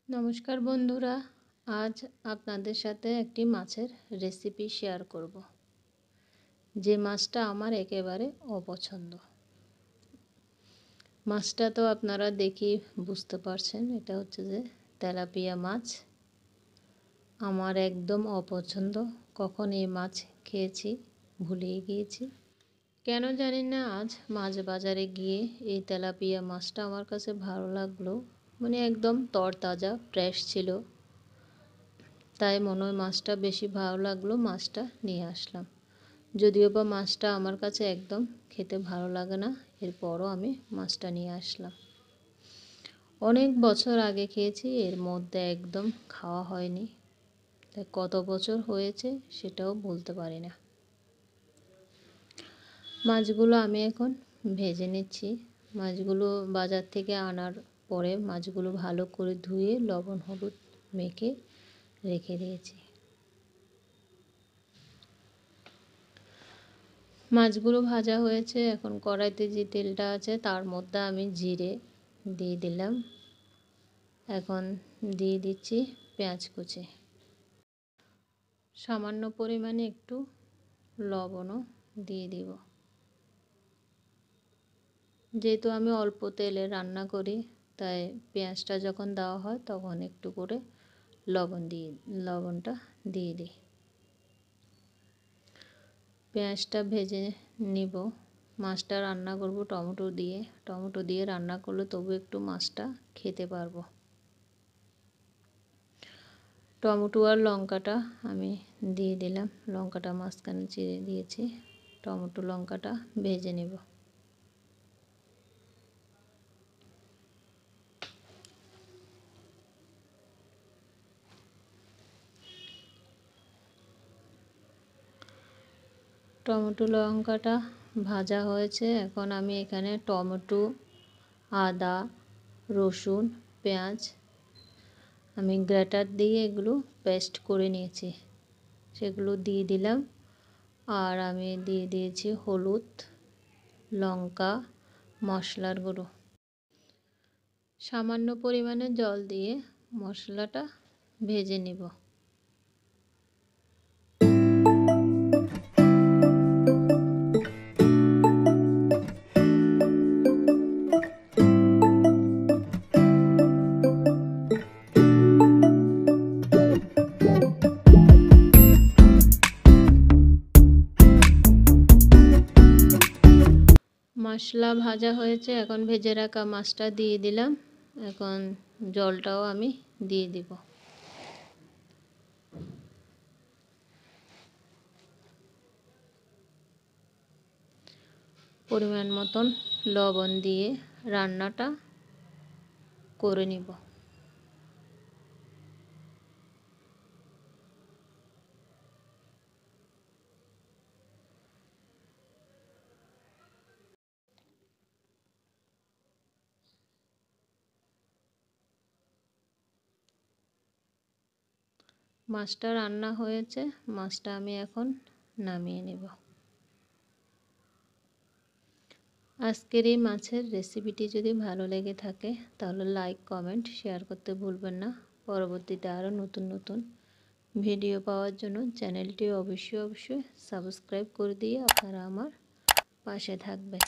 নমস্কার বন্ধুরা, আজ আপনাদের সাথে একটি মাছের রেসিপি শেয়ার করব। যে মাছটা আমার একেবারে অপছন্দ। মাছটা তো আপনারা দেখেই বুঝতে পারছেন, এটা হচ্ছে যে তেলাপিয়া মাছ। আমার একদম অপছন্দ। কখন এই মাছ খেয়েছি ভুলেই গিয়েছি। কেন জানি না, আজ মাছ বাজারে গিয়ে এই তেলাপিয়া মাছটা আমার কাছে ভালো লাগলো। একদম তরতাজা ফ্রেশ ছিল, তাই মনে হয় মাছটা বেশি ভালো লাগলো, মাছটা নিয়ে আসলাম। যদিও বা মাছটা আমার কাছে একদম খেতে ভালো লাগে না, এরপরও আমি মাছটা নিয়ে আসলাম। অনেক বছর আগে খেয়েছি, এর মধ্যে একদম খাওয়া হয়নি। তাই কত বছর হয়েছে সেটাও বলতে পারি না। মাছগুলো আমি এখন ভেজে নিচ্ছি। মাছগুলো বাজার থেকে আনার পরে মাছগুলো ভালো করে ধুয়ে লবণ হলুদ মেখে রেখে দিয়েছি। মাছগুলো ভাজা হয়েছে, এখন কড়াইতে যে তেলটা আছে তার মধ্যে আমি জিরে দিয়ে দিলাম। এখন দিয়ে দিচ্ছি পেঁয়াজ কুচি, সামান্য পরিমাণে একটু লবণও দিয়ে দিব। যেহেতু আমি অল্প তেলে রান্না করি, তাই পেঁয়াজটা যখন দেওয়া হয় তখন একটু করে লবণটা দিয়ে দিই। পেঁয়াজটা ভেজে নিব। মাছটা রান্না করব টমেটো দিয়ে রান্না করলে তবু একটু মাছটা খেতে পারবো। টমেটো আর লঙ্কাটা আমি দিয়ে দিলাম, লঙ্কাটা মাঝখানে চিড়ে দিয়েছি। টমেটো লঙ্কাটা ভেজে নেব। টমেটো লঙ্কাটা ভাজা হয়েছে, এখন আমি এখানে টমেটো, আদা, রসুন, পেঁয়াজ আমি গ্রেটার দিয়ে এগুলো পেস্ট করে নিয়েছি, সেগুলো দিয়ে দিলাম। আর আমি দিয়ে দিয়েছি হলুদ, লঙ্কা, মশলার গুঁড়ো। সামান্য পরিমাণে জল দিয়ে মশলাটা ভেজে নিব। মশলা ভাজা হয়েছে, এখন ভেজে রাখা মাছটা দিয়ে দিলাম। এখন জলটাও আমি দিয়ে দিব। পরিমাণ মতন লবণ দিয়ে রান্নাটা করে নিব। মাছটা রান্না হয়েছে, মাছটা আমি এখন নামিয়ে নেব। আজকের এই মাছের রেসিপিটি যদি ভালো লেগে থাকে তাহলে লাইক, কমেন্ট, শেয়ার করতে ভুলবেন না। পরবর্তীতে আরও নতুন নতুন ভিডিও পাওয়ার জন্য চ্যানেলটি অবশ্যই সাবস্ক্রাইব করে দিয়ে আপনারা আমার পাশে থাকবেন।